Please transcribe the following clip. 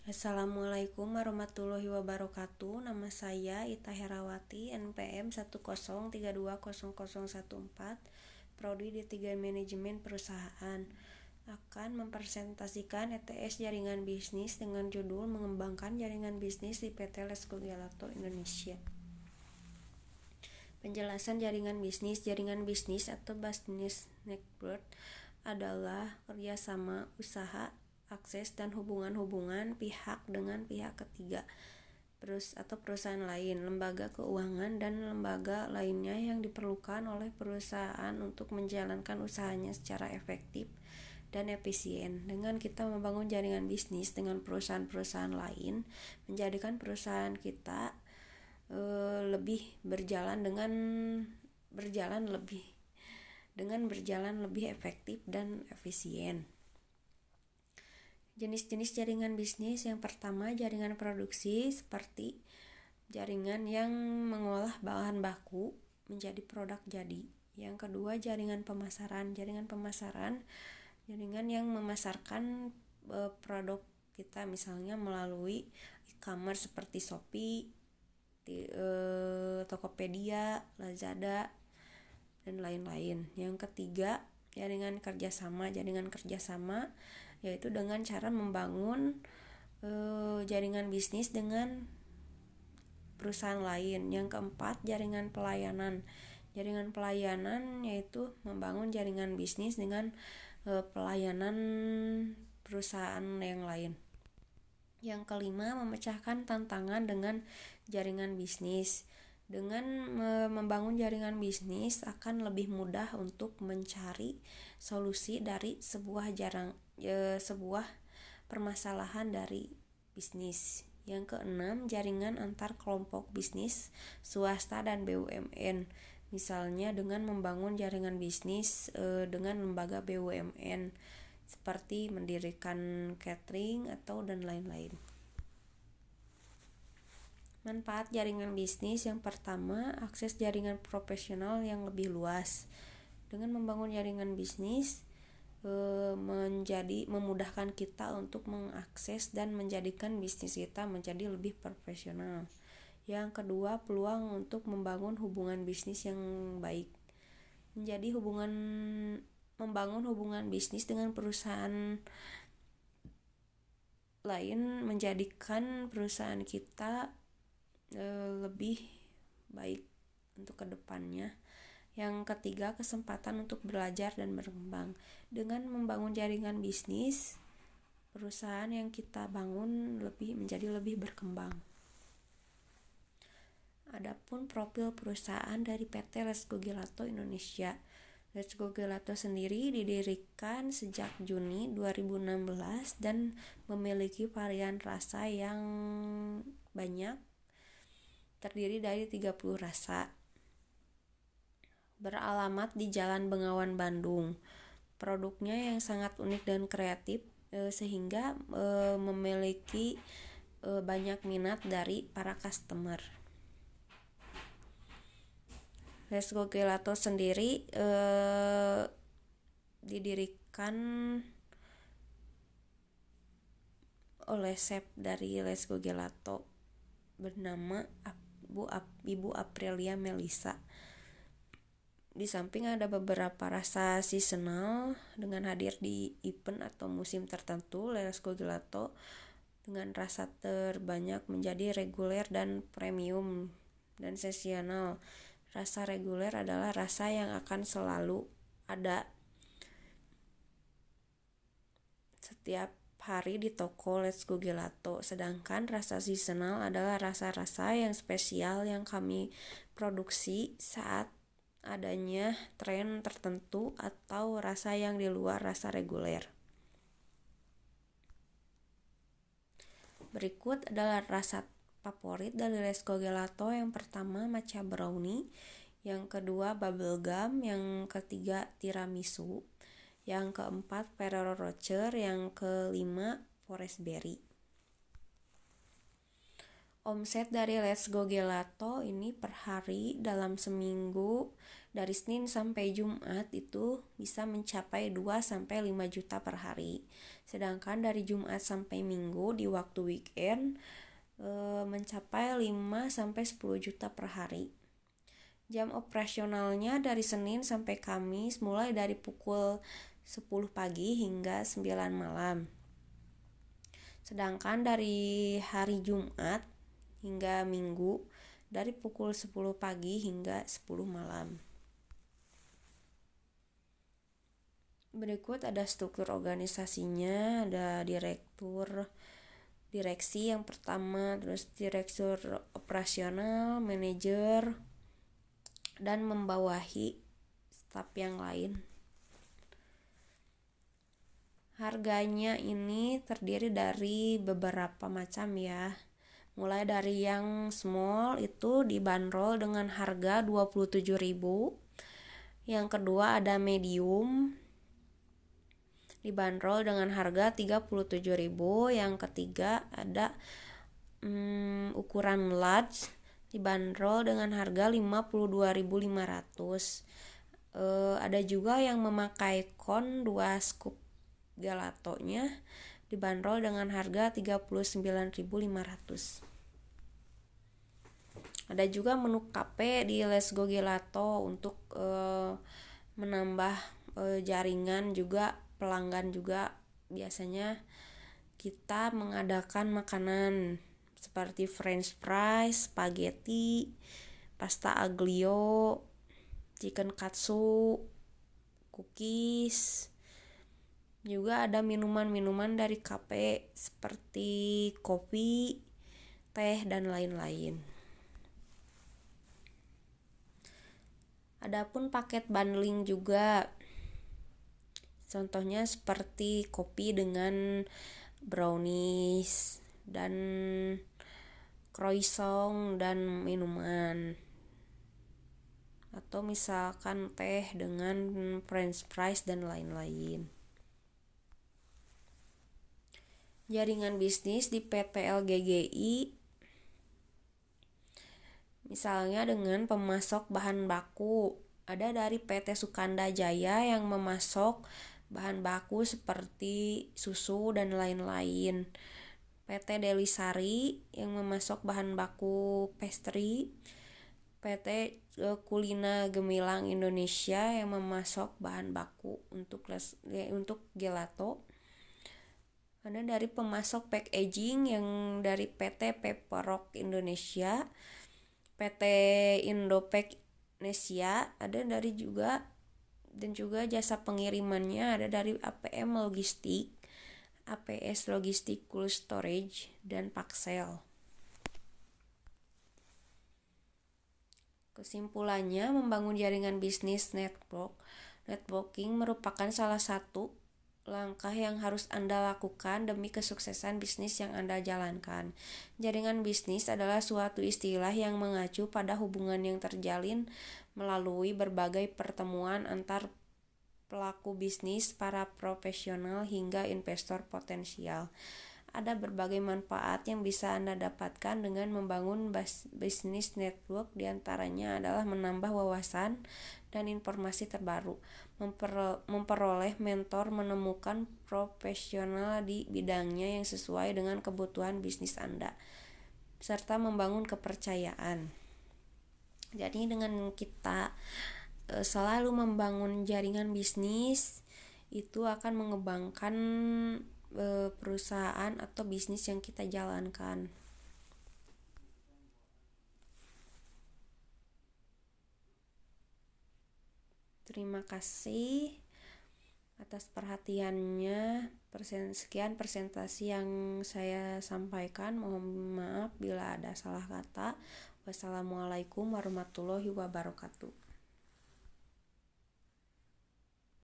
Assalamualaikum warahmatullahi wabarakatuh. Nama saya Ita Herawati, NPM 103200014, Prodi D3 Manajemen Perusahaan. Akan mempresentasikan ETS jaringan bisnis dengan judul Mengembangkan Jaringan Bisnis di PT Letgo Gelato Indonesia. Penjelasan jaringan bisnis. Jaringan bisnis atau business network adalah kerjasama usaha, akses, dan hubungan-hubungan pihak dengan pihak ketiga atau perusahaan lain, lembaga keuangan, dan lembaga lainnya yang diperlukan oleh perusahaan untuk menjalankan usahanya secara efektif dan efisien. Dengan kita membangun jaringan bisnis dengan perusahaan-perusahaan lain, menjadikan perusahaan kita lebih berjalan lebih efektif dan efisien. Jenis-jenis jaringan bisnis. Yang pertama, jaringan produksi, seperti jaringan yang mengolah bahan baku menjadi produk jadi. Yang kedua, jaringan pemasaran. Jaringan yang memasarkan produk kita, misalnya melalui e-commerce seperti Shopee, Tokopedia, Lazada, dan lain-lain. Yang ketiga, jaringan kerjasama. Jaringan kerjasama yaitu dengan cara membangun jaringan bisnis dengan perusahaan lain. Yang keempat, jaringan pelayanan. Jaringan pelayanan yaitu membangun jaringan bisnis dengan pelayanan perusahaan yang lain. Yang kelima, memecahkan tantangan dengan jaringan bisnis. Dengan membangun jaringan bisnis akan lebih mudah untuk mencari solusi dari sebuah permasalahan dari bisnis. Yang keenam, jaringan antar kelompok bisnis, swasta, dan BUMN. Misalnya dengan membangun jaringan bisnis dengan lembaga BUMN seperti mendirikan catering dan lain-lain. Manfaat jaringan bisnis. Yang pertama, akses jaringan profesional yang lebih luas. Dengan membangun jaringan bisnis memudahkan kita untuk mengakses dan menjadikan bisnis kita menjadi lebih profesional. Yang kedua, peluang untuk membangun hubungan bisnis yang baik. Membangun hubungan bisnis dengan perusahaan lain menjadikan perusahaan kita lebih baik untuk kedepannya. Yang ketiga, kesempatan untuk belajar dan berkembang. Dengan membangun jaringan bisnis, perusahaan yang kita bangun menjadi lebih berkembang. Adapun profil perusahaan dari PT Letgo Gelato Indonesia. Letgo Gelato sendiri didirikan sejak Juni 2016 dan memiliki varian rasa yang banyak, terdiri dari 30 rasa. Beralamat di Jalan Bengawan, Bandung. Produknya yang sangat unik dan kreatif sehingga memiliki banyak minat dari para customer. Letgo Gelato sendiri didirikan oleh chef dari Letgo Gelato bernama Ibu Aprilia Melisa. Di samping ada beberapa rasa seasonal dengan hadir di event atau musim tertentu, Letgo Gelato dengan rasa terbanyak menjadi reguler dan premium dan seasonal. Rasa reguler adalah rasa yang akan selalu ada setiap hari di toko Letgo Gelato. Sedangkan rasa seasonal adalah rasa-rasa yang spesial yang kami produksi saat adanya tren tertentu atau rasa yang di luar rasa reguler. Berikut adalah rasa favorit dari Letgo Gelato. Yang pertama, matcha brownie. Yang kedua, bubblegum. Yang ketiga, tiramisu. Yang keempat, Ferrero Rocher. Yang kelima, forest berry. Omset dari Let's Go Gelato ini per hari dalam seminggu dari Senin sampai Jumat itu bisa mencapai 2-5 juta per hari. Sedangkan dari Jumat sampai Minggu di waktu weekend mencapai 5-10 juta per hari. Jam operasionalnya dari Senin sampai Kamis mulai dari pukul 10 pagi hingga 9 malam. Sedangkan dari hari Jumat hingga Minggu dari pukul 10 pagi hingga 10 malam. Berikut ada struktur organisasinya, ada direksi yang pertama, terus direktur operasional, manajer, dan membawahi staf yang lain. Harganya ini terdiri dari beberapa macam ya. Mulai dari yang small itu dibanderol dengan harga 27.000. Yang kedua ada medium dibanderol dengan harga 37.000. Yang ketiga ada ukuran large dibanderol dengan harga 52.500. Ada juga yang memakai kon 2 scoop gelatonya dibanderol dengan harga 39.500. Ada juga menu KP di Let's Go Gelato untuk menambah jaringan juga, pelanggan juga. Biasanya kita mengadakan makanan seperti french fries, spaghetti, pasta aglio, chicken katsu, cookies. Juga ada minuman-minuman dari KP seperti kopi, teh, dan lain-lain. Adapun paket bundling juga. Contohnya seperti kopi dengan brownies dan croissant dan minuman. Atau misalkan teh dengan french fries dan lain-lain. Jaringan bisnis di PT LGGI misalnya dengan pemasok bahan baku. Ada dari PT Sukanda Jaya yang memasok bahan baku seperti susu dan lain-lain. PT Delisari yang memasok bahan baku pastry. PT Kulina Gemilang Indonesia yang memasok bahan baku untuk gelato. Ada dari pemasok packaging yang dari PT Paperrock Indonesia, PT Indopack Indonesia, ada dari juga dan juga jasa pengirimannya ada dari APM Logistik, APS Logistik Cold Storage, dan Paxel. Kesimpulannya, membangun jaringan bisnis networking merupakan salah satu langkah yang harus Anda lakukan demi kesuksesan bisnis yang Anda jalankan. Jaringan bisnis adalah suatu istilah yang mengacu pada hubungan yang terjalin melalui berbagai pertemuan antar pelaku bisnis, para profesional, hingga investor potensial. Ada berbagai manfaat yang bisa Anda dapatkan dengan membangun bisnis network, diantaranya adalah menambah wawasan dan informasi terbaru, memperoleh mentor, menemukan profesional di bidangnya yang sesuai dengan kebutuhan bisnis Anda, serta membangun kepercayaan. Jadi dengan kita selalu membangun jaringan bisnis, itu akan mengembangkan perusahaan atau bisnis yang kita jalankan. Terima kasih atas perhatiannya. Sekian presentasi yang saya sampaikan. Mohon maaf bila ada salah kata. Wassalamualaikum warahmatullahi wabarakatuh.